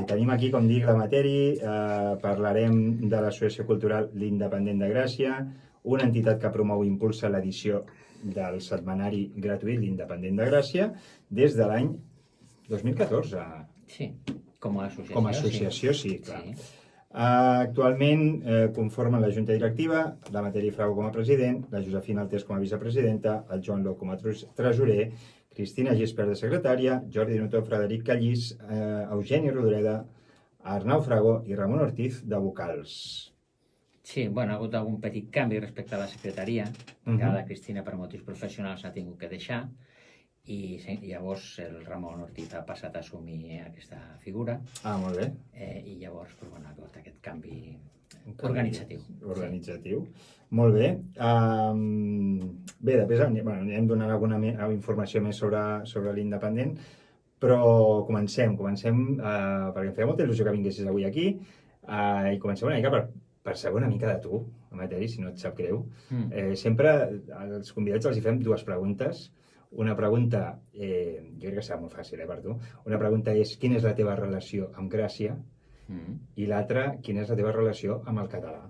tenim aquí, com dic, la matèria. Parlarem de l'Associació Cultural L'Independent de Gràcia, una entitat que promou i impulsa l'edició del setmanari gratuït L'Independent de Gràcia des de l'any 2014. Sí, com a associació. Com a associació, sí, clar. Sí. Actualment conformen la Junta Directiva, la Matèria Frago com a president, la Josefina Altés com a vicepresidenta, el Joan Ló com a tresorer, Cristina Gispert de secretària, Jordi Notó, Frederic Callís, Eugeni Rodoreda, Arnau Frago i Ramon Ortiz de vocals. Sí, bueno, ha hagut algun petit canvi respecte a la secretaria, que la Cristina per motius professionals ha tingut que deixar, i llavors el Ramon Ortiz ha passat a assumir aquesta figura. Molt bé. I llavors ha hagut aquest canvi organitzatiu. Organitzatiu. Molt bé. Bé, després anirem donant alguna informació més sobre l'Independent, però comencem, perquè em feia molta il·lusió que vinguessis avui aquí, i comencem una mica per saber una mica de tu, Materi, si no et sap greu. Sempre als convidats els hi fem dues preguntes. Una pregunta, jo crec que serà molt fàcil per tu, una pregunta és quina és la teva relació amb Gràcia i l'altra, quina és la teva relació amb el català.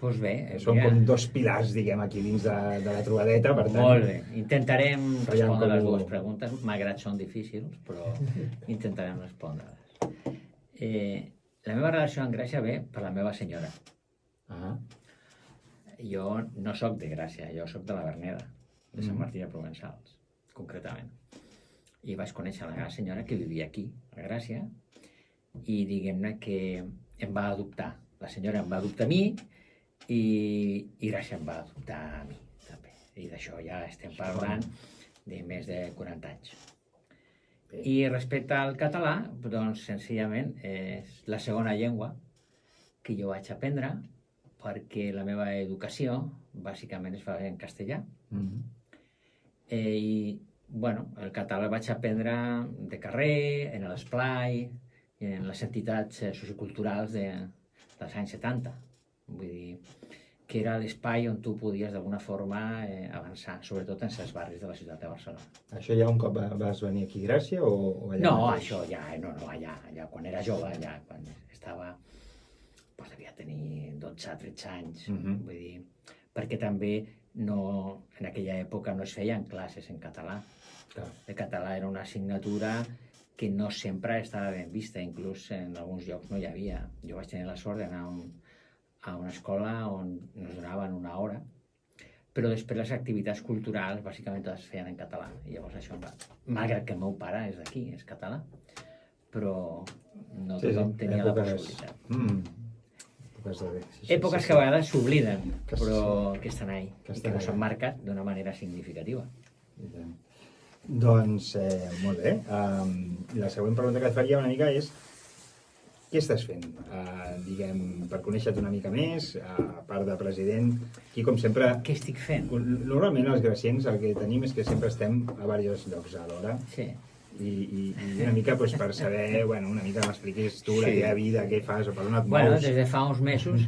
Doncs bé, són com dos pilars, diguem, aquí dins de la trobadeta, per tant... Molt bé, intentarem respondre les dues preguntes, malgrat són difícils, però intentarem respondre-les. La meva relació amb Gràcia ve per la meva senyora. Jo no sóc de Gràcia, jo sóc de la Verneda, de Sant Martí de Provençals, concretament. I vaig conèixer la meva senyora que vivia aquí, a Gràcia, i diguem-ne que em va adoptar. La senyora em va adoptar a mi i Gràcia em va adoptar a mi, també. I d'això ja estem parlant de més de 40 anys. I respecte al català, doncs senzillament és la segona llengua que jo vaig aprendre perquè la meva educació bàsicament es fa en castellà. I, bueno, el català el vaig aprendre de carrer, en l'esplai, en les entitats socioculturals dels anys 70. Vull dir, que era l'espai on tu podies d'alguna forma avançar, sobretot en els barris de la ciutat de Barcelona. Això ja un cop vas venir aquí a Gràcia o allà? No, això ja, allà quan era jove, allà quan estava, doncs devia tenir 12-13 anys, vull dir, perquè també en aquella època no es feien classes en català. El català era una assignatura que no sempre estava ben vista, inclús en alguns llocs no hi havia. Jo vaig tenir la sort d'anar a una escola on ens donaven una hora, però després les activitats culturals bàsicament totes es feien en català. I llavors això em va... Malgrat que el meu pare és d'aquí, és català, però no tothom tenia la possibilitat. Èpoques que a vegades s'obliden, però que estan ahí, i que s'han marcat d'una manera significativa. Doncs, molt bé. La següent pregunta que et faria una mica és què estàs fent? Diguem, per conèixer-te una mica més, a part de president, aquí com sempre... Què estic fent? Normalment els graciens el que tenim és que sempre estem a diversos llocs alhora. Sí. I una mica per saber, una mica m'expliquis tu la teva vida, què fas o per on et mous. Bueno, des de fa uns mesos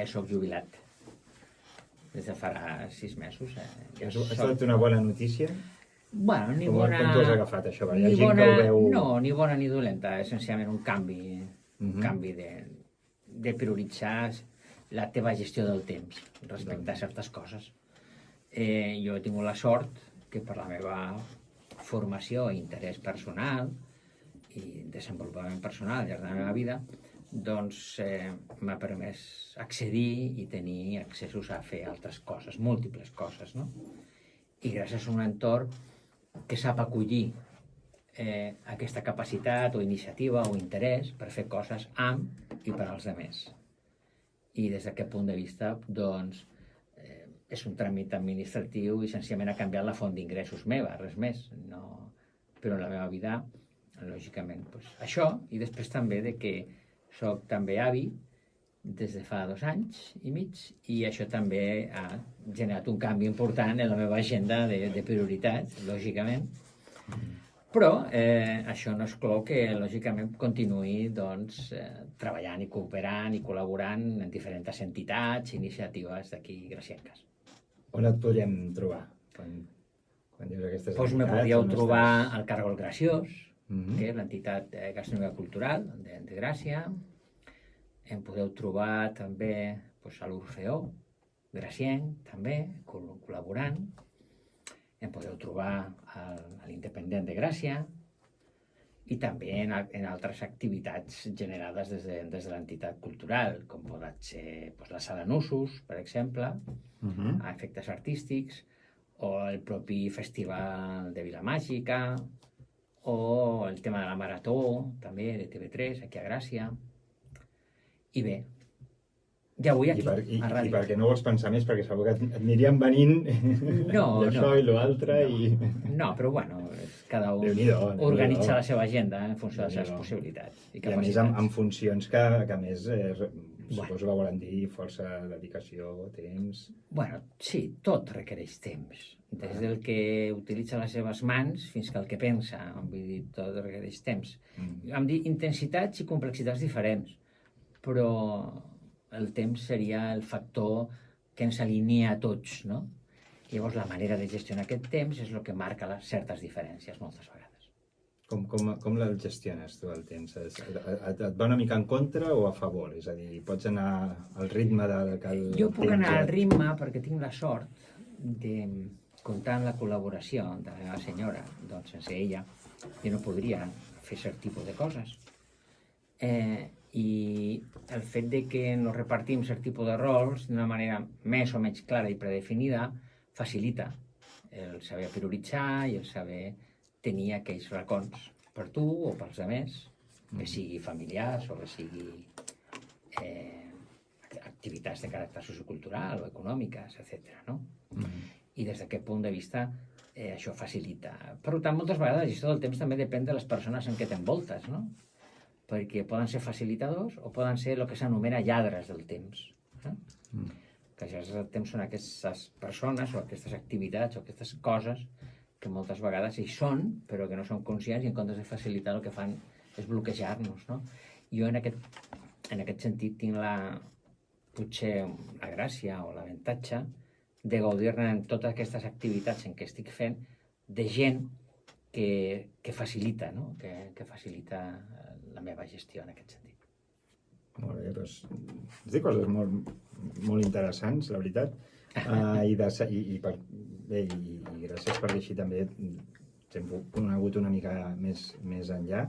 soc jubilat. Des de fa 6 mesos. Ha estat una bona notícia? Bueno, ni bona... Com t'ho has agafat, això? Hi ha gent que ho veu... No, ni bona ni dolenta, essencialment un canvi de prioritzar la teva gestió del temps respecte a certes coses. Jo he tingut la sort que per la meva formació i interès personal i desenvolupament personal al llarg de la meva vida, doncs m'ha permès accedir i tenir accessos a fer altres coses, múltiples coses, no? I gràcies a un entorn que sap acollir aquesta capacitat o iniciativa o interès per fer coses amb i per als altres. I des d'aquest punt de vista, doncs, és un tràmit administratiu i senzillament ha canviat la font d'ingressos meva, res més. Però en la meva vida, lògicament, això, i després també de que soc també avi des de fa 2 anys i mig, i això també ha generat un canvi important en la meva agenda de prioritats, lògicament. Però això no exclou que, lògicament, continuï treballant i cooperant i col·laborant en diferents entitats i iniciatives d'aquí gracienques. On et podríem trobar quan dius aquestes entitats? Doncs me podríeu trobar al Cargol Graciós, que és l'entitat gastronòmica cultural de Gràcia. Em podeu trobar també a l'Orfeó Gracienc, també, col·laborant. Em podeu trobar a l'Independent de Gràcia i també en altres activitats generades des de l'entitat cultural, com pot ser la Sala Nusos, per exemple, a efectes artístics, o el propi Festival de Vilamàgica, o el tema de la Marató, també, de TV3, aquí a Gràcia. I bé, ja avui aquí, I a ràdio. per què no vols pensar més? Perquè segur que et anirien venint això i l'altre i... No, però bueno, cada un Déu-n'hi-do. organitza la seva agenda en funció de les seves possibilitats i I a més capacitats. amb funcions que a més suposo que volen dir força dedicació, temps... Bueno, sí, tot requereix temps. Des del que utilitza les seves mans fins que el que pensa. Vull dir, tot requereix temps. Vam dir intensitats i complexitats diferents, però el temps seria el factor que ens alinea a tots, no? Llavors, la manera de gestionar aquest temps és el que marca certes diferències moltes vegades. Com el gestiones tu, el temps? Et va una mica en contra o a favor? És a dir, pots anar al ritme que el Jo puc temps anar al ritme perquè tinc la sort de comptar amb la col·laboració de la meva senyora. Doncs sense ella jo no podria fer cert tipus de coses. I el fet de que nos repartim cert tipus de rols d'una manera més o menys clara i predefinida facilita el saber prioritzar i el saber tenir aquells racons per tu o pels altres, que sigui familiars o que sigui activitats de caràcter sociocultural o econòmiques, etc. No? I des d'aquest punt de vista això facilita. Per tant, moltes vegades la gestió del temps també depèn de les persones en què t'envoltes, no? Perquè poden ser facilitadors o poden ser el que s'anomena lladres del temps. Que lladres del temps són aquestes persones o aquestes activitats o aquestes coses que moltes vegades hi són, però que no són conscients i en comptes de facilitar el que fan és bloquejar-nos, no? Jo en aquest sentit tinc potser la gràcia o l'avantatge de gaudir-ne en totes aquestes activitats en què estic fent de gent que facilita, no? Que facilita la meva gestió en aquest sentit. Molt bé, doncs has dit coses molt interessants, la veritat. I gràcies per dir així també ens hem conegut una mica més enllà.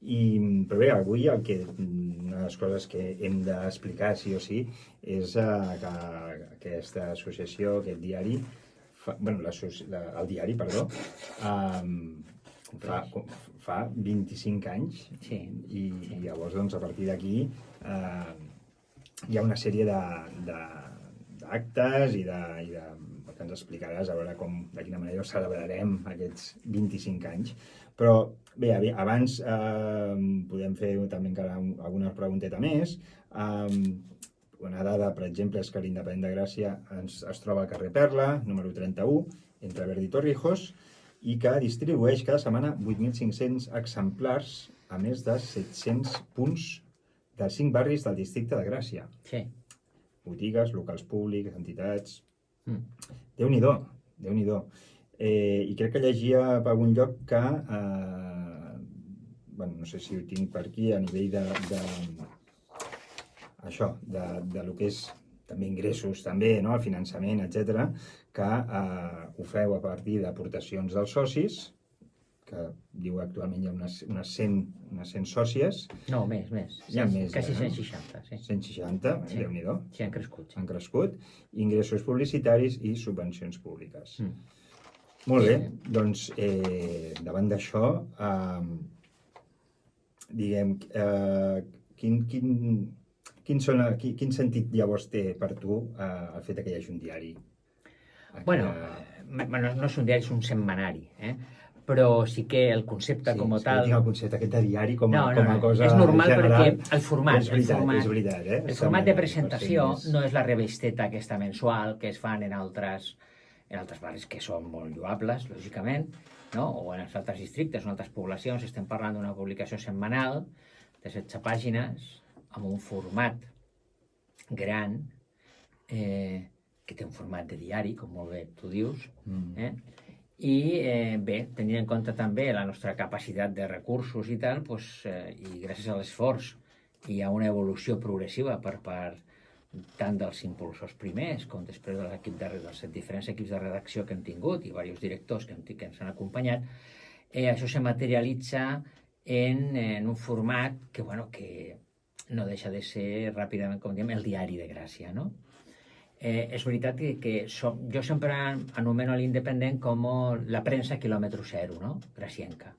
Però bé, avui una de les coses que hem d'explicar sí o sí és que aquesta associació, aquest diari, el diari, perdó, fa 25 anys i llavors doncs, a partir d'aquí hi ha una sèrie d'actes i que ens explicaràs a veure de quina manera celebrarem aquests 25 anys. Però bé, abans podem fer també encara alguna pregunteta més. Una dada, per exemple, és que l'Independent de Gràcia es troba al carrer Perla, número 31, entre Verdi i Torrijos, i que distribueix cada setmana 8.500 exemplars a més de 700 punts dels 5 barris del districte de Gràcia. Sí. Botigues, locals públics, entitats... Déu-n'hi-do, Déu-n'hi-do. I crec que llegia per algun lloc que, no sé si ho tinc per aquí, a nivell de lo que és també ingressos, també, no? El finançament, etc, que ho feu a partir d'aportacions dels socis, que diu actualment hi ha unes 100 sòcies. No, més. Hi ha més, quasi 160, sí. 160, Déu-n'hi-do. Sí, han crescut. Han crescut. Ingressos publicitaris i subvencions públiques. Molt bé, doncs davant d'això, diguem, quin sentit llavors té per tu el fet que hi hagi un diari? Bueno, no és un diari, és un setmanari, però sí que el concepte com a tal... Sí, tinc el concepte aquest de diari com a cosa és normal general. Perquè el format... És veritat, el format de presentació no és la revisteta aquesta mensual que es fan en altres barris que són molt lloables, lògicament, no? O en els altres districtes o en altres poblacions. Estem parlant d'una publicació setmanal de 16 pàgines amb un format gran que té un format de diari, com molt bé tu dius, I bé, tenint en compte també la nostra capacitat de recursos i tal, i gràcies a l'esforç hi ha una evolució progressiva per part tant dels impulsors primers com després de l'equip dels diferents equips de redacció que hem tingut i diversos directors que ens han acompanyat, això se materialitza en un format que no deixa de ser ràpidament, com diem, el diari de Gràcia, no? És veritat que jo sempre anomeno l'Independent com la premsa quilòmetre zero, no? Gracienca.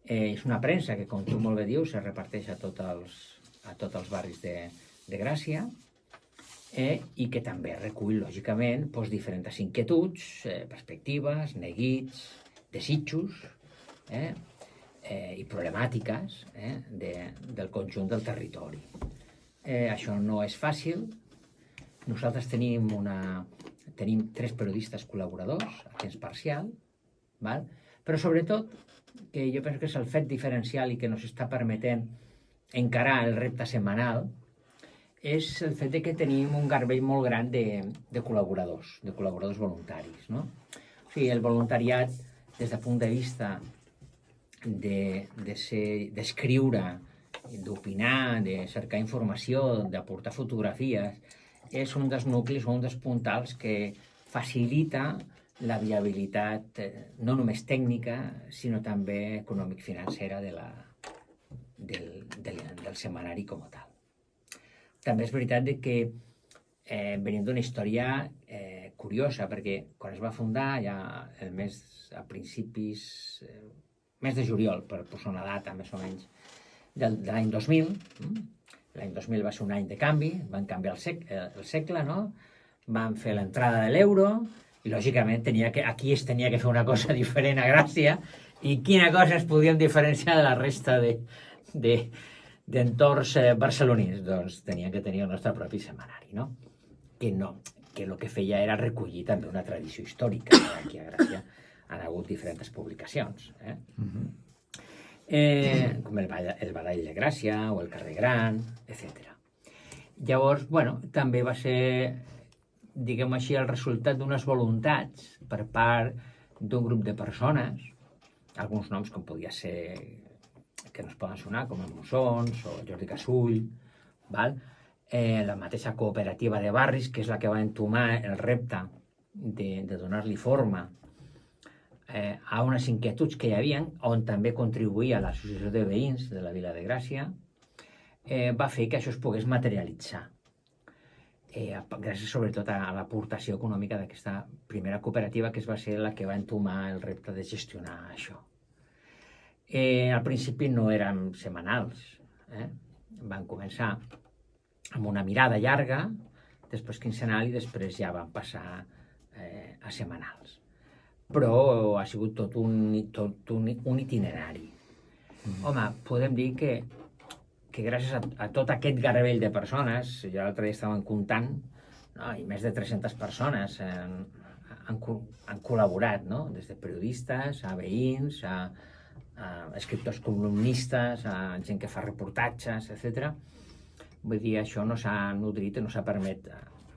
És una premsa que, com tu molt bé dius, es reparteix a tots els barris de Gràcia i que també recull, lògicament, diferents inquietuds, perspectives, neguits, desitjos i problemàtiques del conjunt del territori. Això no és fàcil. Nosaltres tenim 3 periodistes col·laboradors a temps parcial, però sobretot, que jo penso que és el fet diferencial i que ens està permetent encarar el repte setmanal, és el fet que tenim un garbell molt gran de col·laboradors voluntaris, no? O sigui, el voluntariat, des del punt de vista d'escriure, d'opinar, de cercar informació, d'aportar fotografies, és un dels nuclis o un dels puntals que facilita la viabilitat no només tècnica, sinó també econòmic-financera del setmanari com a tal. També és veritat que venim d'una història curiosa, perquè quan es va fundar, ja a principis, mes de juliol, per posar una data més o menys, de l'any 2000, l'any 2000 va ser un any de canvi, van canviar el segle, no? Van fer l'entrada de l'euro i, lògicament, aquí es tenia que fer una cosa diferent a Gràcia i quina cosa es podíem diferenciar de la resta d'entorns barcelonins? Doncs tenien que tenir el nostre propi setmanari, no? Que el que feia era recollir també una tradició històrica. Aquí a Gràcia han hagut diferents publicacions, com el Badall de Gràcia o el Carrer Gran, etc. Llavors, també va ser, diguem així, el resultat d'unes voluntats per part d'un grup de persones, alguns noms com podia ser, que no es poden sonar, com el Mussons o Jordi Casull, la mateixa cooperativa de barris, que és la que va entomar el repte de donar-li forma a unes inquietuds que hi havia, on també contribuïa l'Associació de Veïns de la Vila de Gràcia, va fer que això es pogués materialitzar. Gràcies sobretot a l'aportació econòmica d'aquesta primera cooperativa, que va ser la que va entomar el repte de gestionar això. Al principi no érem setmanals, van començar amb una mirada llarga, després quinzenal i després ja van passar a setmanals. Però ha sigut tot un itinerari. Home, podem dir que gràcies a tot aquest garbell de persones, ja l'altre dia estàvem comptant, i més de 300 persones han col·laborat, no? Des de periodistes, a veïns, a escriptors columnistes, a gent que fa reportatges, etc. Vull dir, això nos ha nodrit i nos ha permès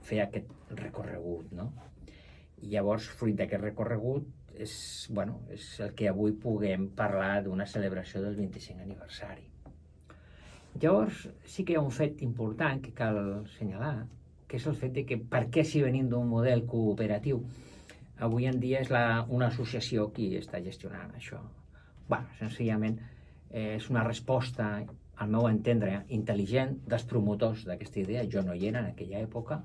fer aquest recorregut, no? I llavors, fruit d'aquest recorregut, és el que avui puguem parlar d'una celebració del 25 aniversari. Llavors, sí que hi ha un fet important que cal assenyalar, que és el fet de que per què si venim d'un model cooperatiu, avui en dia és una associació qui està gestionant això. Senzillament és una resposta, al meu entendre, intel·ligent dels promotors d'aquesta idea. Jo no hi era en aquella època,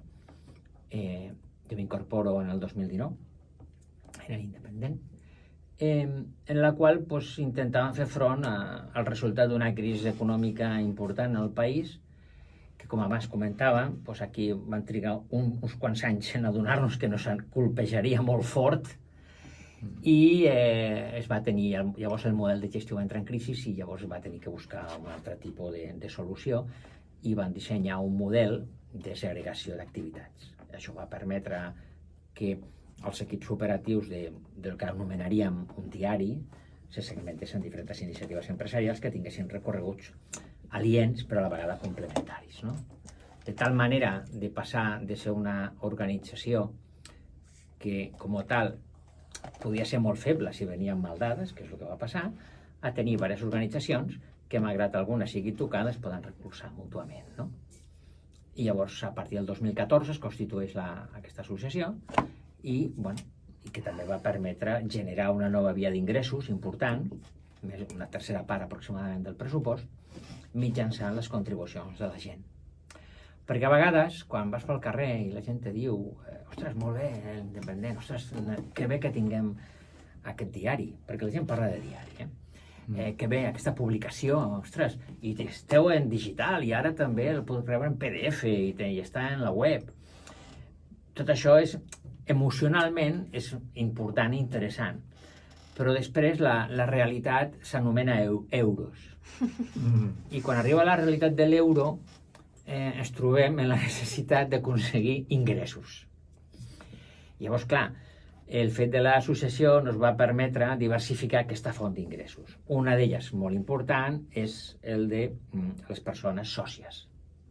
jo m'incorporo en el 2019, era l'Independent, en la qual intentàvem fer front al resultat d'una crisi econòmica important al país, que, com abans comentàvem, aquí van trigar uns quants anys en adonar-nos que nos colpejaria molt fort i es va tenir, llavors el model de gestió va entrar en crisi i llavors va tenir que buscar un altre tipus de solució i van dissenyar un model de segregació d'activitats. Això va permetre que els equips operatius del que anomenaríem un diari se segmentessin diferents iniciatives empresarials que tinguessin recorreguts aliens però a la vegada complementaris, no? De tal manera de passar de ser una organització que, com a tal, podia ser molt feble si venien mal dades, que és el que va passar, a tenir diverses organitzacions que, malgrat algunes siguin tocades, poden recolzar mútuament, no? I llavors, a partir del 2014 es constitueix aquesta associació i que també va permetre generar una nova via d'ingressos important, una tercera part aproximadament del pressupost, mitjançant les contribucions de la gent. Perquè a vegades, quan vas pel carrer i la gent te diu ostres, molt bé, l'Independent, ostres, que bé que tinguem aquest diari, perquè la gent parla de diari, que bé, aquesta publicació, ostres, i esteu en digital i ara també el podeu rebre en PDF i està en la web. Tot això és, emocionalment, és important i interessant, però després la realitat s'anomena euros. I quan arriba la realitat de l'euro, ens trobem en la necessitat d'aconseguir ingressos. Llavors, clar, el fet de l'associació ens va permetre diversificar aquesta font d'ingressos. Una d'elles, molt important, és el de les persones sòcies.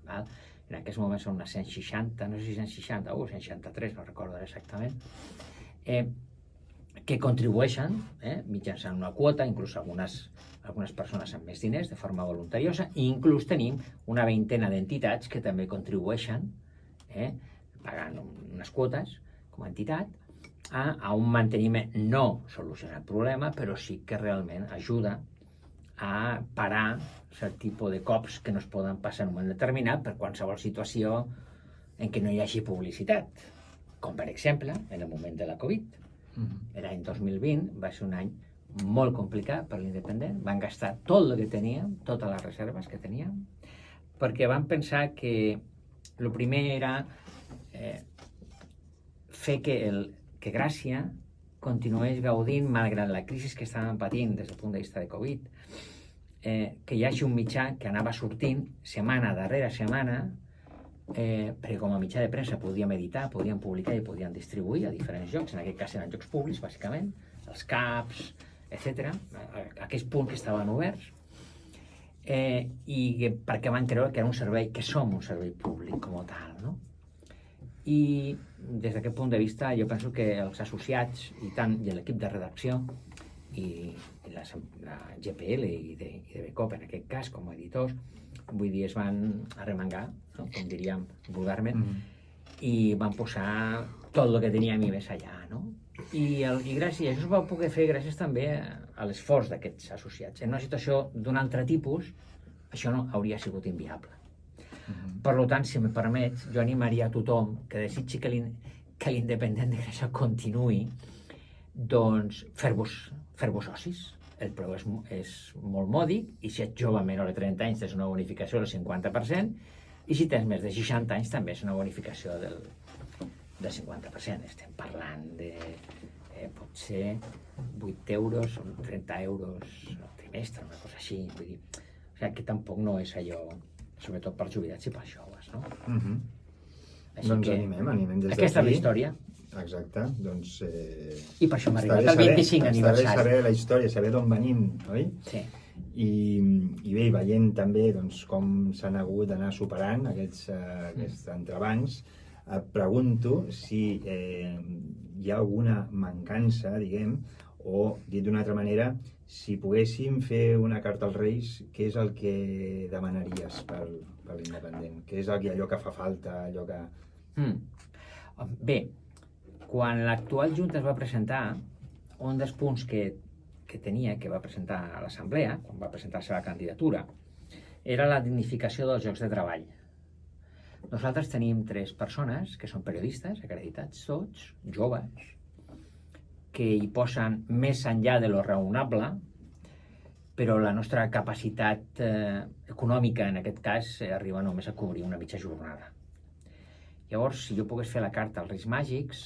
En aquest moment són unes 160, no sé si 160 o 163, no recordo exactament, que contribueixen mitjançant una quota, inclús algunes persones amb més diners de forma voluntariosa, i inclús tenim una veintena d'entitats que també contribueixen, pagant unes quotes com a entitat, a un manteniment, no solucionar el problema, però sí que realment ajuda a parar cert tipus de cops que no es poden passar en un moment determinat per qualsevol situació en què no hi hagi publicitat, com per exemple en el moment de la Covid. L'any 2020 va ser un any molt complicat per l'Independent, van gastar tot el que teníem, totes les reserves que teníem, perquè van pensar que el primer era fer que Gràcia continués gaudint, malgrat la crisi que estàvem patint des del punt de vista de Covid, que hi hagi un mitjà que anava sortint setmana darrere setmana, perquè com a mitjà de premsa podíem editar, podíem publicar i podíem distribuir a diferents llocs, en aquest cas eren llocs públics, bàsicament, els CAPs, etc., aquells punts que estaven oberts, i perquè van creure que era un servei, que som un servei públic com a tal, no? I des d'aquest punt de vista jo penso que els associats i l'equip de redacció i la GPL i de BCOP en aquest cas com a editors, vull dir, es van arremangar, no? Com diríem vulgarment, i van posar tot el que teníem i més allà, no? I gràcies, això es va poder fer gràcies també a l'esforç d'aquests associats. En una situació d'un altre tipus, això no hauria sigut inviable. Per tant, si em permets, jo animaria a tothom que desitgi que l'Independent de Gràcia continuï, doncs fer-vos socis. El preu és molt mòdic, i si ets jove menor de 30 anys tens una bonificació del 50%, i si tens més de 60 anys també és una bonificació del 50%. Estem parlant de potser 8 euros o 30 euros al trimestre, una cosa així. Vull dir, o sigui, que tampoc no és allò, sobretot per jubilats i per joves, no? Doncs animem des d'aquí. Aquesta és la història. Exacte, doncs... I per això hem arribat al 25 aniversari. Està bé saber la història, saber d'on venim, oi? Sí. I bé, veient també com s'han hagut d'anar superant aquests entrebancs, et pregunto si hi ha alguna mancança, diguem, o, dit d'una altra manera, si poguéssim fer una carta als Reis, què és el que demanaries per l'Independent? Què és allò que fa falta, allò que... Bé, quan l'actual Junta es va presentar, un dels punts que tenia, que va presentar a l'Assemblea, quan va presentar la seva candidatura, era la dignificació dels llocs de treball. Nosaltres tenim 3 persones que són periodistes, acreditats tots, joves, que hi posen més enllà de lo raonable, però la nostra capacitat econòmica, en aquest cas, arriba només a cobrir una mitja jornada. Llavors, si jo pogués fer la carta als Reis Màgics,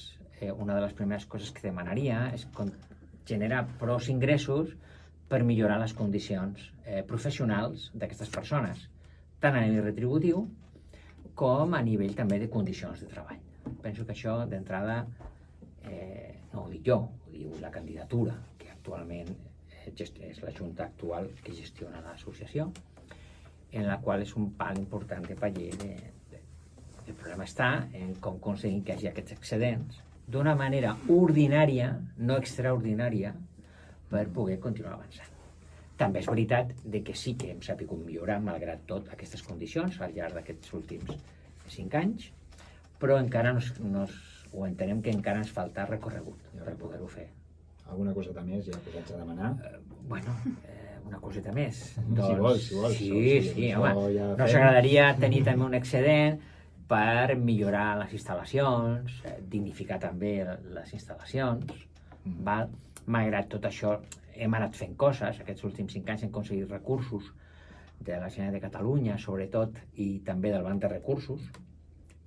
una de les primeres coses que demanaria és generar prou ingressos per millorar les condicions professionals d'aquestes persones, tant a nivell retributiu com a nivell també de condicions de treball. Penso que això, d'entrada, no ho dic jo, ho diu la candidatura, que actualment és la Junta actual que gestiona l'associació, en la qual és un pal important de paller. El problema està en com aconseguir que hi hagi aquests excedents d'una manera ordinària, no extraordinària, per poder continuar avançant. També és veritat de que sí que hem sabut millorar, malgrat tot, aquestes condicions al llarg d'aquests últims 5 anys, però encara ho entenem que encara ens falta recorregut per poder-ho fer. Alguna coseta més ja posats a demanar? Una coseta més. Si vols. Sí, home. Nos agradaria tenir també un excedent per millorar les instal·lacions, dignificar també les instal·lacions, val? Malgrat tot això, hem anat fent coses. Aquests últims 5 anys hem aconseguit recursos de la Generalitat de Catalunya, sobretot, i també del Banc de Recursos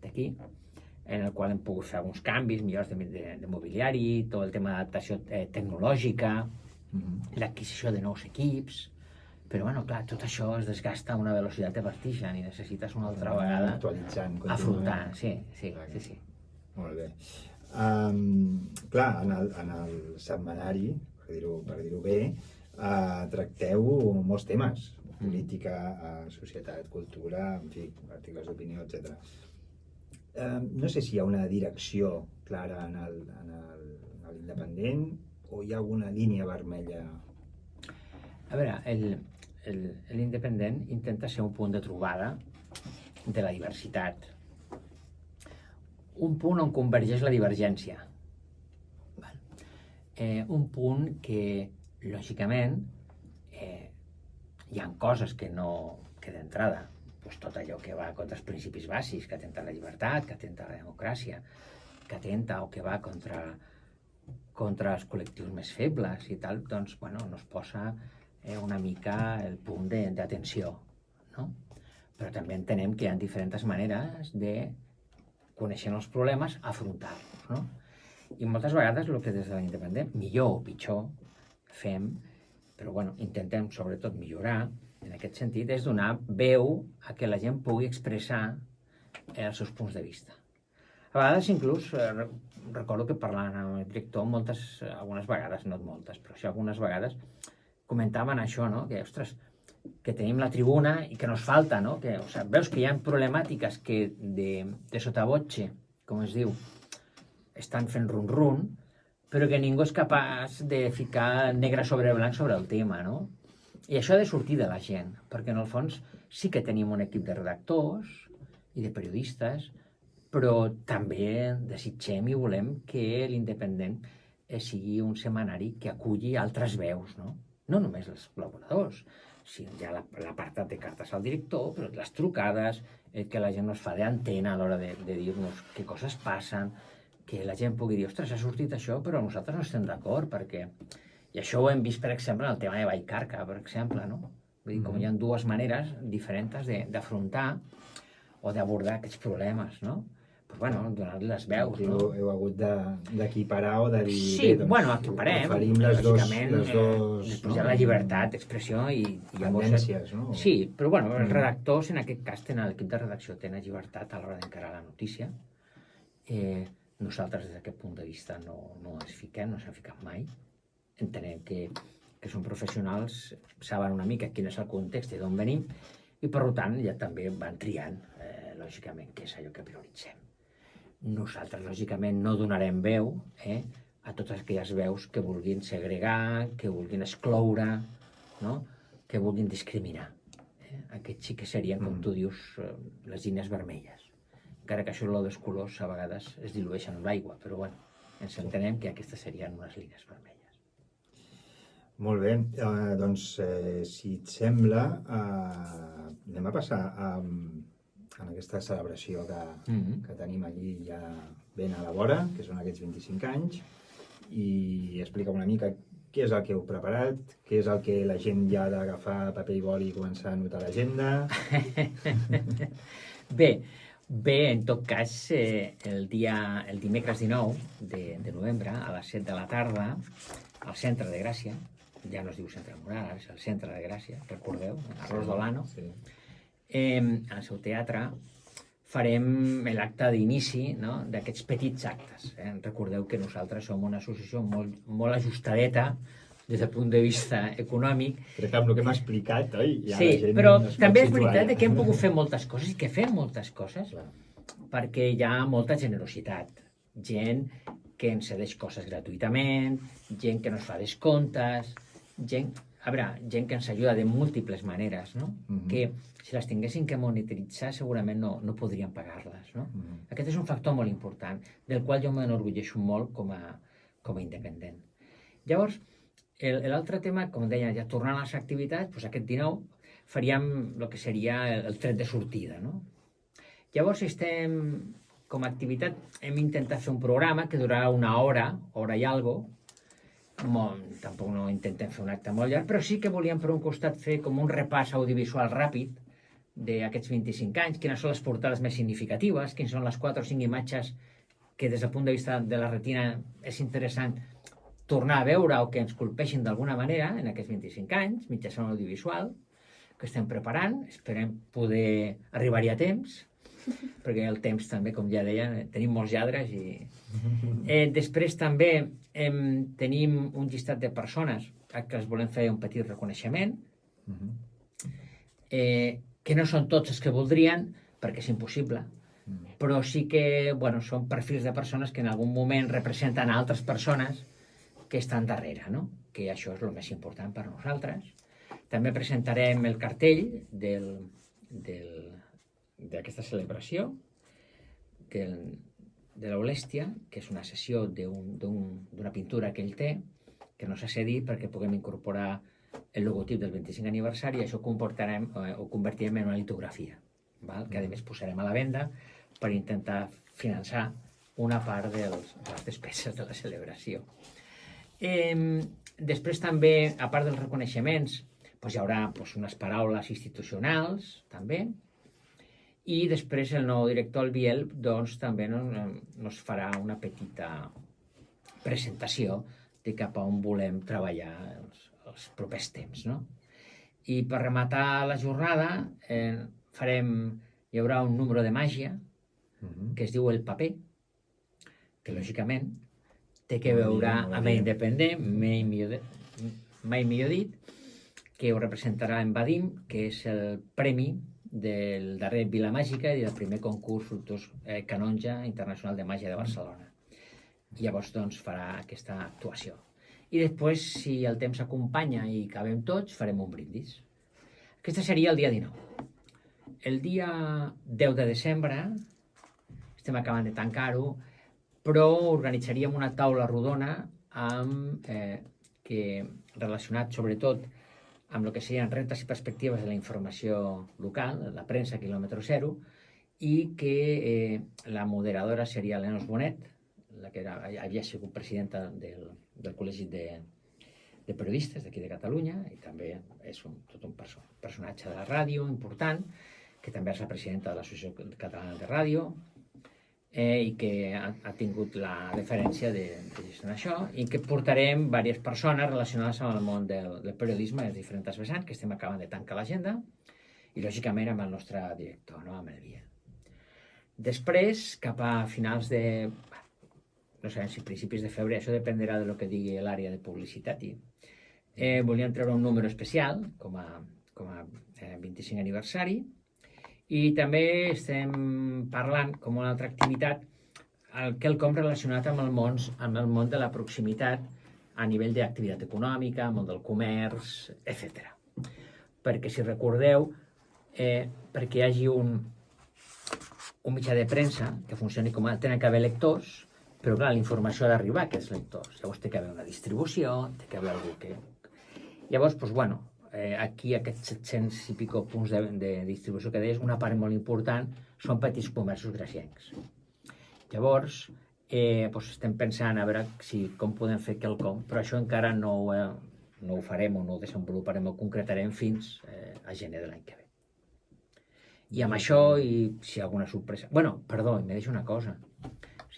d'aquí, en el qual hem pogut fer alguns canvis, millors de mobiliari, tot el tema d'adaptació tecnològica, l'adquisició de nous equips, però, bueno, clar, tot això es desgasta a una velocitat de vertigen i necessites una altra vegada afrontar. Sí. Molt bé. Clar, en el setmanari, per dir-ho bé, tracteu molts temes, política, societat, cultura, en fi, articles d'opinió, etc. No sé si hi ha una direcció clara en l'Independent o hi ha alguna línia vermella. A veure, l'Independent intenta ser un punt de trobada de la diversitat, un punt on convergeix la divergència, un punt que, lògicament, hi ha coses que d'entrada, tot allò que va contra els principis bàsics, que atenta la llibertat, que atenta la democràcia, que atenta o que va contra els col·lectius més febles i tal, doncs, bueno, nos posa una mica el punt d'atenció, no? Però també entenem que hi ha diferents maneres de, coneixent els problemes, afrontar-los, no? I moltes vegades el que des de l'Independent, millor o pitjor, fem, però bueno, intentem sobretot millorar, en aquest sentit, és donar veu a que la gent pugui expressar els seus punts de vista. A vegades, inclús, recordo que parlant amb el director algunes vegades, no moltes, però sí algunes vegades, comentaven això, no? Que, ostres, que tenim la tribuna i que nos falta, no? Que, veus que hi ha problemàtiques que de sotavotxe, com es diu, estan fent run-run, però que ningú és capaç de ficar negre sobre blanc sobre el tema, no? I això ha de sortir de la gent, perquè en el fons sí que tenim un equip de redactors i de periodistes, però també desitgem i volem que l'Independent sigui un setmanari que aculli altres veus, no? No només els col·laboradors, sinó ja l'apartat de cartes al director, però les trucades, que la gent nos fa d'antena a l'hora de dir-nos què coses passen, que la gent pugui dir, ostres, ha sortit això, però nosaltres no estem d'acord, perquè... I això ho hem vist, per exemple, en el tema de Vallcarca, per exemple, no? Vull dir, com hi ha dues maneres diferents d'afrontar o d'abordar aquests problemes, no? Però, bueno, donar-li les veus, no? Heu hagut d'equiparar o de dir... Sí, bueno, equiparem, lògicament, després hi ha la llibertat d'expressió i llavors... Tendències, no? Sí, però, bueno, els redactors, en aquest cas, l'equip de redacció tenen llibertat a l'hora d'encarar la notícia. Nosaltres, des d'aquest punt de vista, no ens fiquem, no s'han ficat mai. Entenem que són professionals, saben una mica quin és el context i d'on venim, i per tant ja també van triant, lògicament, què és allò que prioritzem. Nosaltres, lògicament, no donarem veu a totes aquelles veus que vulguin segregar, que vulguin excloure, no? Que vulguin discriminar. Aquests sí que serien, com tu dius, les línies vermelles. Encara que això dels colors a vegades es dilueixen en l'aigua, però bueno, ens entenem que aquestes serien unes línies vermelles. Molt bé, doncs, si et sembla, anem a passar en aquesta celebració que tenim allí ja ben a la vora, que són aquests 25 anys, i explica una mica què és el que heu preparat, què és el que la gent ja ha d'agafar paper i boli i començar a anotar l'agenda. Bé, en tot cas, el dimecres 19 de novembre, a les 7 de la tarda, al Centre de Gràcia, ja no es diu Centre Moral, és el Centre de Gràcia, recordeu, a Rosolano, en el seu teatre, farem l'acte d'inici d'aquests petits actes. Recordeu que nosaltres som una associació molt ajustadeta des del punt de vista econòmic. Crec que amb el que m'ha explicat, oi? Sí, però també és veritat que hem pogut fer moltes coses i que fem moltes coses perquè hi ha molta generositat. Gent que ens cedeix coses gratuïtament, gent que ens fa descomptes, gent que ens ajuda de múltiples maneres, no? Que si les tinguessin que monetitzar segurament no podrien pagar-les, no? Aquest és un factor molt important, del qual jo m'enorgulleixo molt com a independent. Llavors, l'altre tema, com deia, ja tornant a les activitats, doncs aquest 19 faríem el que seria el tret de sortida, no? Llavors, com a activitat, hem intentat fer un programa que durarà una hora i algo. Tampoc no intentem fer un acte molt llarg, però sí que volíem per un costat fer com un repàs audiovisual ràpid d'aquests 25 anys, quines són les portades més significatives, quines són les 4 o 5 imatges que des del punt de vista de la retina és interessant tornar a veure o que ens colpeixin d'alguna manera en aquests 25 anys, mitjançant audiovisual, que estem preparant, esperem poder arribar-hi a temps, perquè el temps també, com ja deia, tenim molts lladres i després també tenim un llistat de persones a què els volem fer un petit reconeixement, que no són tots els que voldrien, perquè és impossible, però sí que són perfils de persones que en algun moment representen a altres persones que estan darrere, no? Que això és el més important per a nosaltres. També presentarem el cartell d'aquesta celebració de l'Aulèstia, que és una sessió d'una pintura que ell té, que no s'ha cedit perquè puguem incorporar el logotip del 25 aniversari i això ho convertirem en una litografia, que a més posarem a la venda per intentar finançar una part de les despeses de la celebració. Després també, a part dels reconeixements, hi haurà unes paraules institucionals, també, i després el nou director, el Biel, també ens farà una petita presentació de cap a on volem treballar els propers temps, no? I per rematar la jornada hi haurà un número de màgia que es diu El Paper, que lògicament té que veure amb l'Independent, mai millor dit, que ho representarà en Vadim, que és el premi del darrer Vila Màgica i del primer concurs Fructus Canonja Internacional de Màgia de Barcelona. I llavors farà aquesta actuació. I després, si el temps acompanya i cabem tots, farem un brindis. Aquest seria el dia 19. El dia 10 de desembre, estem acabant de tancar-ho, però organitzaríem una taula rodona relacionat sobretot amb el que serien reptes i perspectives de la informació local, la premsa quilòmetre zero, i que la moderadora seria l'Enos Bonet, la que havia sigut presidenta del Col·legi de Periodistes d'aquí de Catalunya, i també és tot un personatge de la ràdio important, que també és la presidenta de l'Associació Catalana de Ràdio, i que ha tingut la deferència de gestionar això, i que portarem diverses persones relacionades amb el món del periodisme en diferents vessants, que estem acabant de tancar l'agenda, i lògicament amb el nostre director, amb el Biel. Després, cap a finals no sabem si principis de febrer, això dependrà del que digui l'àrea de publicitat, volíem treure un número especial com a 25 aniversari, i també estem parlant, com una altra activitat, quelcom relacionat amb el món de la proximitat a nivell d'activitat econòmica, món del comerç, etc. Perquè, si recordeu, perquè hi hagi un mitjà de premsa que funcioni com tenen que haver lectors, però clar, la informació ha d'arribar a aquests lectors. Llavors té que haver una distribució, té que haver algú que... Llavors, aquí aquests 700 i pico punts de distribució que deies, una part molt important són petits comerços graciencs. Llavors, estem pensant a veure com podem fer quelcom, però això encara no ho farem o no ho desenvoluparem o concretarem fins a gener de l'any que ve. I amb això, i si hi ha alguna sorpresa... Perdó, em deixo una cosa.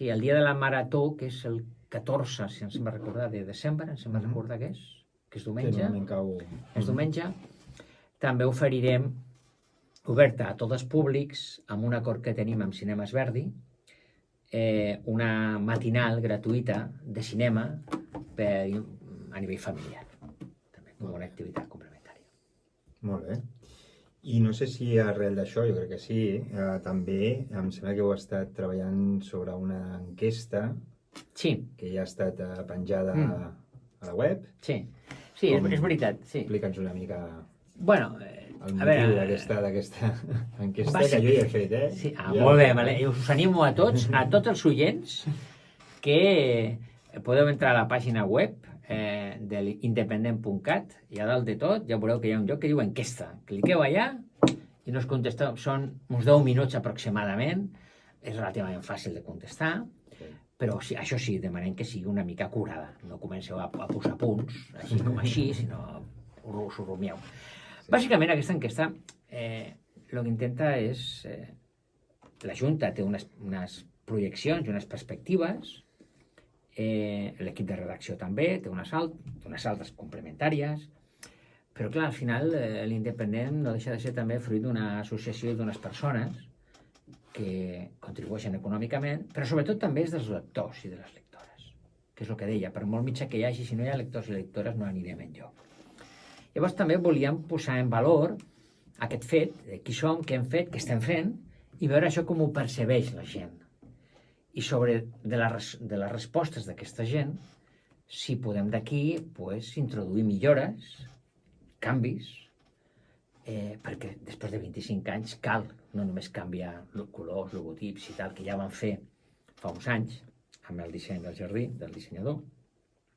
El dia de la marató, que és el 14, si ens hem de recordar, de desembre, ens hem de recordar que és diumenge, és diumenge, també oferirem, oberta a tots els públics, amb un acord que tenim amb Cinemes Verdi, una matinal gratuïta de cinema a nivell familiar, també com una activitat complementària. Molt bé. I no sé si arrel d'això, jo crec que sí, també em sembla que heu estat treballant sobre una enquesta Sí. que ja ha estat penjada a la web. Sí, és veritat. Sí. Explica'ns una mica Bueno, el motiu d'aquesta enquesta que jo ja he fet, Sí, molt bé, vale. Us animo a tots els oients, que podeu entrar a la pàgina web de l'independent.cat i a dalt de tot ja veureu que hi ha un lloc que diu enquesta. Cliqueu allà i no us contesteu. Són uns 10 minuts aproximadament. És relativament fàcil de contestar, però sí, això sí, demanem que sigui una mica curada. No comenceu a posar punts, així com així, sinó us ho rumieu. Bàsicament, aquesta enquesta el que intenta és... La Junta té unes projeccions i unes perspectives, l'equip de redacció també té unes altres complementàries, però clar, al final l'Independent no deixa de ser també fruit d'una associació d'unes persones que contribueixen econòmicament, però sobretot també és dels lectors i de les lectores, que és el que deia, per molt mitjà que hi hagi, si no hi ha lectors i lectores no anirem enlloc. Llavors també volíem posar en valor aquest fet, de qui som, què hem fet, què estem fent, i veure això com ho percebeix la gent. I sobre de les respostes d'aquesta gent, si podem d'aquí introduir millores, canvis, perquè després de 25 anys cal no només canviar colors, logotips i tal, que ja van fer fa uns anys amb el disseny del jardí, del dissenyador,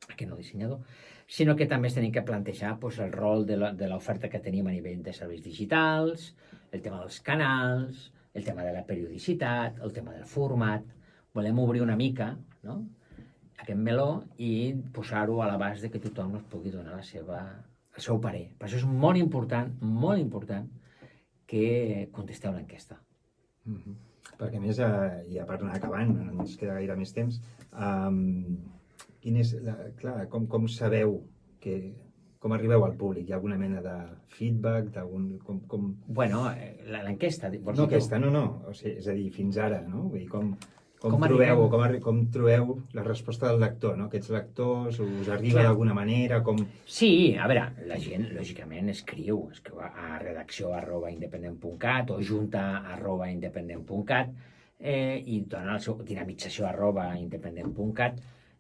aquest no dissenyador, sinó que també es tenim que plantejar el rol de l'oferta que tenim a nivell de serveis digitals, el tema dels canals, el tema de la periodicitat, el tema del format. Volem obrir una mica, no?, aquest meló i posar-ho a l'abast de que tothom ens pugui donar el seu parer. Per això és molt important que contesteu l'enquesta. Perquè a més, ja per anar acabant, no ens queda gaire més temps, com sabeu com arribeu al públic? Hi ha alguna mena de feedback? Bueno, l'enquesta... No aquesta, no. O sigui, és a dir, fins ara, no? Vull dir, com trobeu la resposta del lector, no? Aquests lectors, us arriba d'alguna manera? Sí, a veure, la gent, lògicament, escriu a redacció@independent.cat o junta@independent.cat i dona el seu dinamització@independent.cat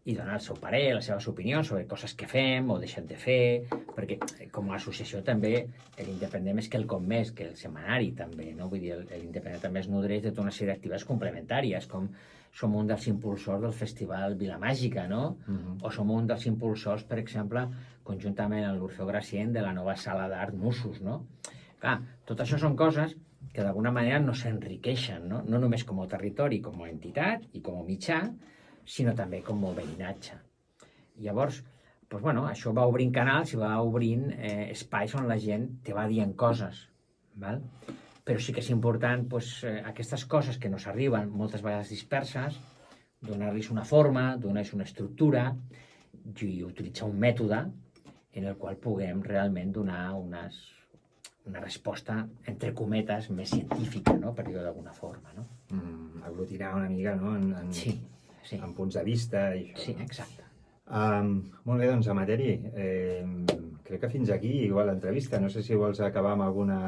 i dona el seu parer, les seves opinions sobre coses que fem o deixem de fer, perquè com a associació també l'Independent és quelcom més que el setmanari també, no? Vull dir, l'Independent també es nodreix de tota una sèrie d'activitats complementàries, com som un dels impulsors del Festival Vilamàgica, no? O som un dels impulsors, per exemple, conjuntament amb l'Orfeó Gracient, de la nova sala d'art Nusos, no? Clar, tot això són coses que d'alguna manera no s'enriqueixen, no? No només com a territori, com a entitat i com a mitjà, sinó també com a veïnatge. Llavors, això va obrint canals i va obrint espais on la gent te va dient coses, val? Però sí que és important aquestes coses que no s'arriben, moltes vegades disperses, donar-los una forma, donar-los una estructura i utilitzar un mètode en el qual puguem realment donar una resposta, entre cometes, més científica, no? Per dir-ho d'alguna forma, no? Aglutinar una mica, no? Sí. En punts de vista i això. Sí, exacte. Molt bé, doncs, Amateri, crec que fins aquí igual l'entrevista. No sé si vols acabar amb alguna...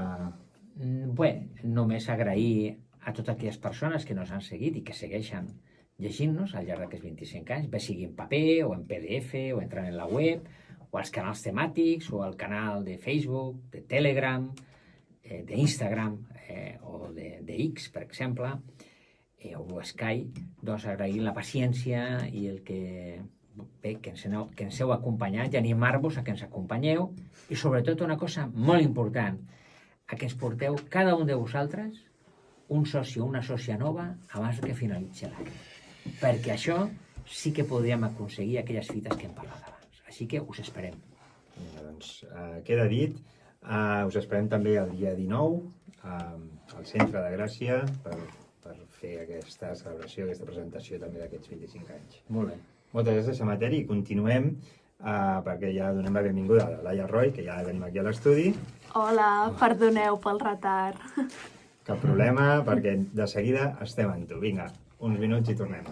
Bé, només agrair a totes aquelles persones que ens han seguit i que segueixen llegint-nos al llarg d'aquests 25 anys, bé sigui en paper o en PDF o entrant en la web o als canals temàtics o al canal de Facebook, de Telegram, d'Instagram o de X, per exemple, o Sky, doncs agrair la paciència i el que ens heu acompanyat i animar-vos a que ens acompanyeu i sobretot una cosa molt important, a que ens porteu cada un de vosaltres un soci o una sòcia nova abans que finalitzi l'any. Perquè això sí que podríem aconseguir aquelles fites que hem parlat abans. Així que us esperem. Doncs queda dit. Us esperem també el dia 19 al Centre de Gràcia per fer aquesta celebració, aquesta presentació també d'aquests 25 anys. Molt bé. Moltes gràcies, Amateri, i continuem perquè ja donem la benvinguda a la Laia Roy, que ja la tenim aquí a l'estudi. Hola, perdoneu pel retard. Cap problema, perquè de seguida estem amb tu. Vinga, uns minuts i tornem.